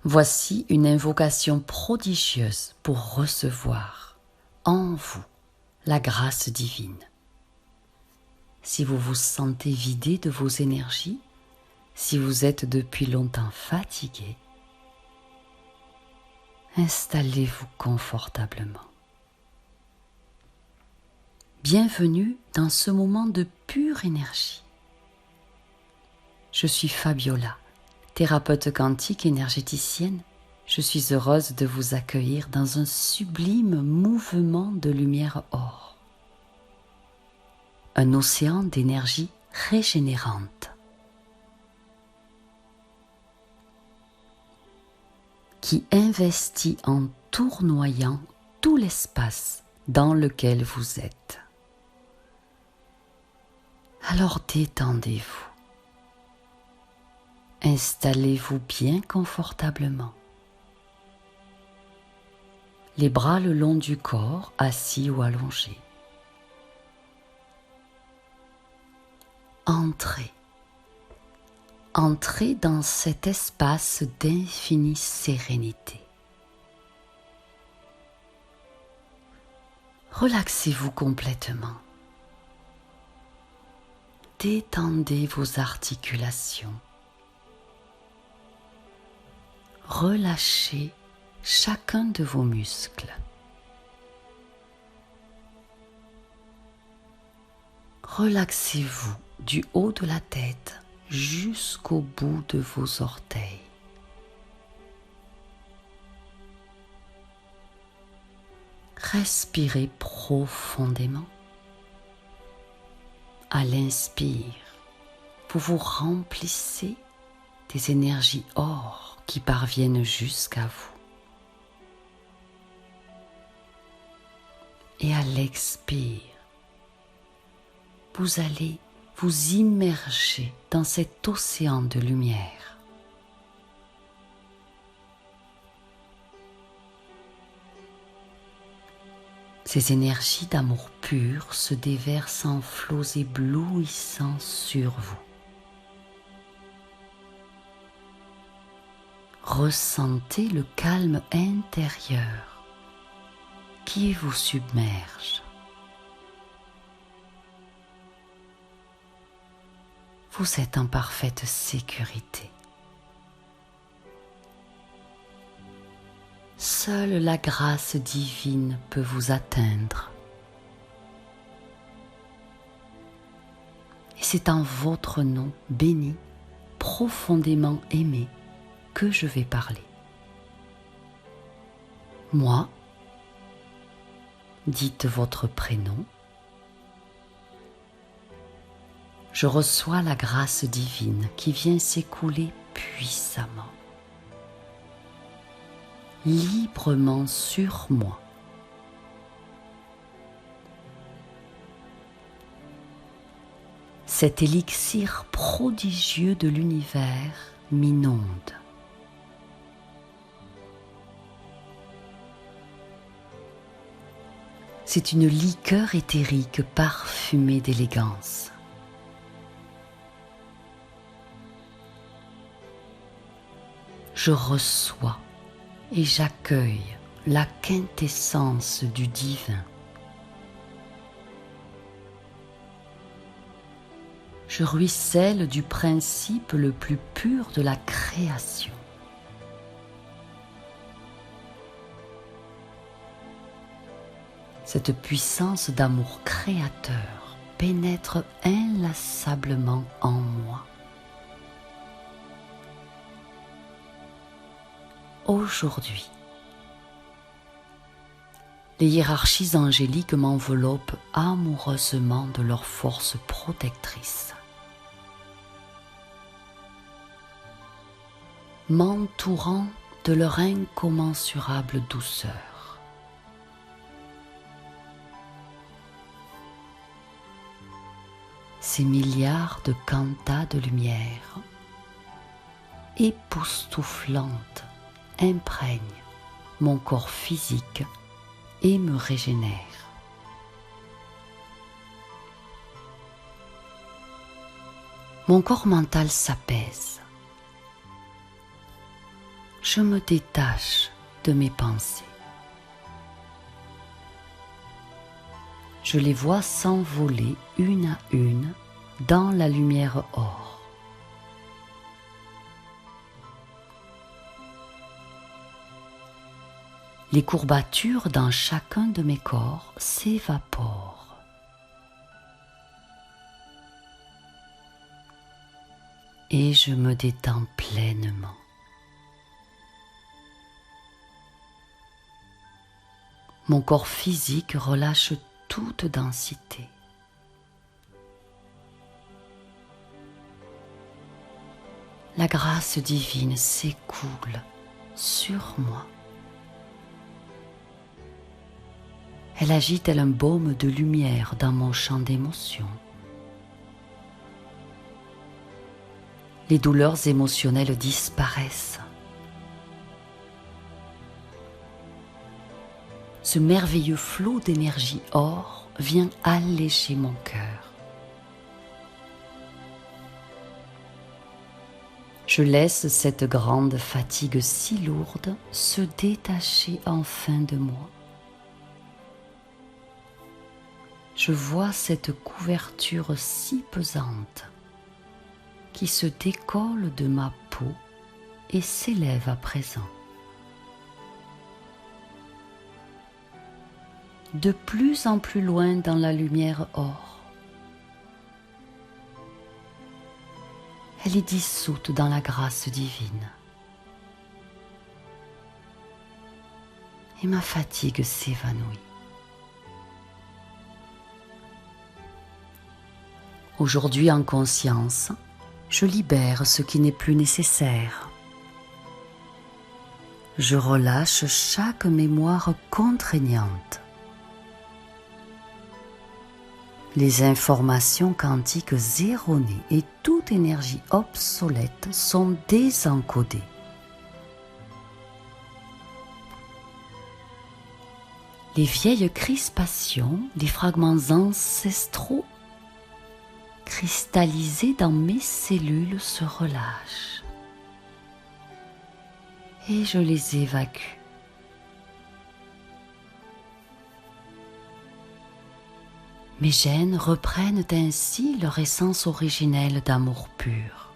Voici une invocation prodigieuse pour recevoir en vous la grâce divine. Si vous vous sentez vidé de vos énergies, si vous êtes depuis longtemps fatigué, installez-vous confortablement. Bienvenue dans ce moment de pure énergie. Je suis Fabiola, thérapeute quantique énergéticienne. Je suis heureuse de vous accueillir dans un sublime mouvement de lumière or. Un océan d'énergie régénérante qui investit en tournoyant tout l'espace dans lequel vous êtes. Alors détendez-vous. Installez-vous bien confortablement. Les bras le long du corps, assis ou allongés. Entrez. Entrez dans cet espace d'infinie sérénité. Relaxez-vous complètement. Détendez vos articulations. Relâchez chacun de vos muscles. Relaxez-vous du haut de la tête jusqu'au bout de vos orteils. Respirez profondément. À l'inspire, vous vous remplissez des énergies or qui parviennent jusqu'à vous. Et à l'expire, vous allez vous immerger dans cet océan de lumière. Ces énergies d'amour pur se déversent en flots éblouissants sur vous. Ressentez le calme intérieur qui vous submerge. Vous êtes en parfaite sécurité. Seule la grâce divine peut vous atteindre. Et c'est en votre nom béni, profondément aimé, que je vais parler. Moi, dites votre prénom. Je reçois la grâce divine qui vient s'écouler puissamment, librement sur moi. Cet élixir prodigieux de l'univers m'inonde. C'est une liqueur éthérique parfumée d'élégance. Je reçois et j'accueille la quintessence du divin. Je ruisselle du principe le plus pur de la création. Cette puissance d'amour créateur pénètre inlassablement en moi. Aujourd'hui, les hiérarchies angéliques m'enveloppent amoureusement de leur force protectrice, m'entourant de leur incommensurable douceur. Ces milliards de quantas de lumière, époustouflantes, imprègnent mon corps physique et me régénèrent. Mon corps mental s'apaise. Je me détache de mes pensées. Je les vois s'envoler une à une dans la lumière or. Les courbatures dans chacun de mes corps s'évaporent. Et je me détends pleinement. Mon corps physique relâche toute densité. La grâce divine s'écoule sur moi. Elle agit tel un baume de lumière dans mon champ d'émotions. Les douleurs émotionnelles disparaissent. Ce merveilleux flot d'énergie or vient alléger mon cœur. Je laisse cette grande fatigue si lourde se détacher enfin de moi. Je vois cette couverture si pesante qui se décolle de ma peau et s'élève à présent. De plus en plus loin dans la lumière or. Elle est dissoute dans la grâce divine. Et ma fatigue s'évanouit. Aujourd'hui en conscience, je libère ce qui n'est plus nécessaire. Je relâche chaque mémoire contraignante. Les informations quantiques erronées et toute énergie obsolète sont désencodées. Les vieilles crispations, les fragments ancestraux cristallisés dans mes cellules se relâchent et je les évacue. Mes gènes reprennent ainsi leur essence originelle d'amour pur.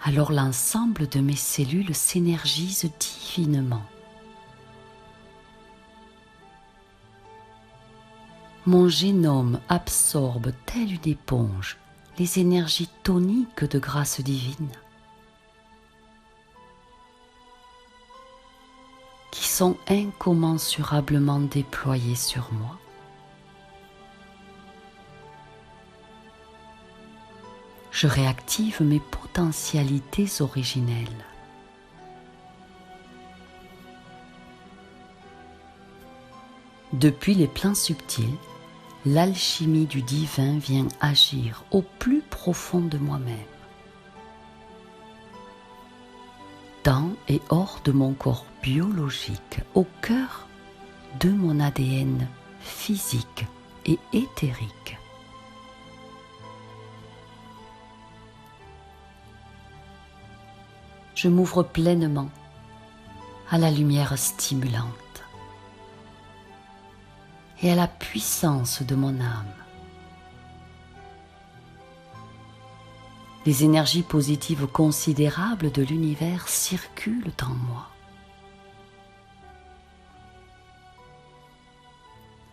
Alors l'ensemble de mes cellules s'énergise divinement. Mon génome absorbe telle une éponge les énergies toniques de grâce divine qui sont incommensurablement déployées sur moi. Je réactive mes potentialités originelles. Depuis les plans subtils, l'alchimie du divin vient agir au plus profond de moi-même, dans et hors de mon corps biologique, au cœur de mon ADN physique et éthérique. Je m'ouvre pleinement à la lumière stimulante et à la puissance de mon âme. Les énergies positives considérables de l'univers circulent en moi.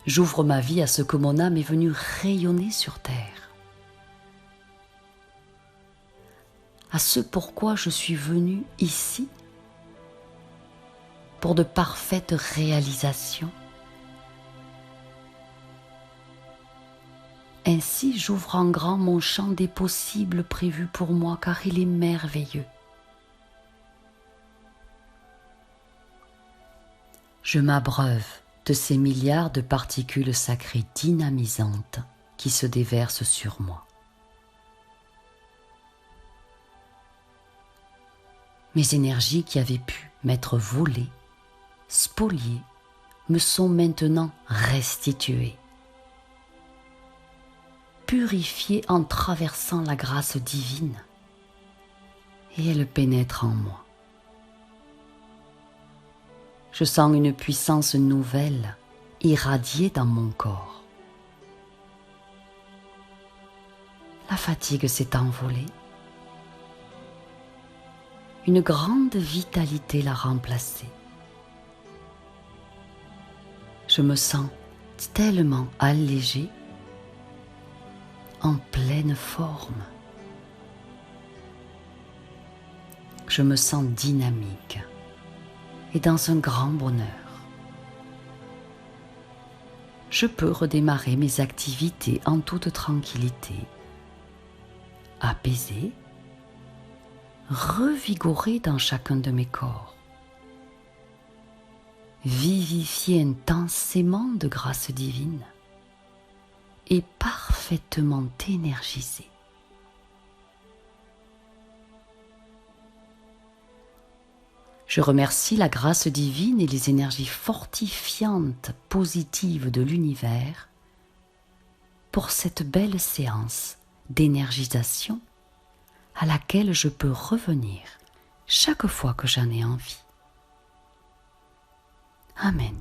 J'ouvre ma vie à ce que mon âme est venue rayonner sur terre, à ce pourquoi je suis venue ici, pour de parfaites réalisations. Ainsi, j'ouvre en grand mon champ des possibles prévus pour moi, car il est merveilleux. Je m'abreuve de ces milliards de particules sacrées dynamisantes qui se déversent sur moi. Mes énergies qui avaient pu m'être volées, spoliées, me sont maintenant restituées. Purifié en traversant la grâce divine. et elle pénètre en moi. Je sens une puissance nouvelle irradier dans mon corps. La fatigue s'est envolée. Une grande vitalité l'a remplacée. Je me sens tellement allégée, en pleine forme. Je me sens dynamique et dans un grand bonheur. Je peux redémarrer mes activités en toute tranquillité, apaisée, revigorée dans chacun de mes corps, vivifiée intensément de grâce divine et parfaitement énergisée. Je remercie la grâce divine et les énergies fortifiantes, positives de l'univers pour cette belle séance d'énergisation à laquelle je peux revenir chaque fois que j'en ai envie. Amen.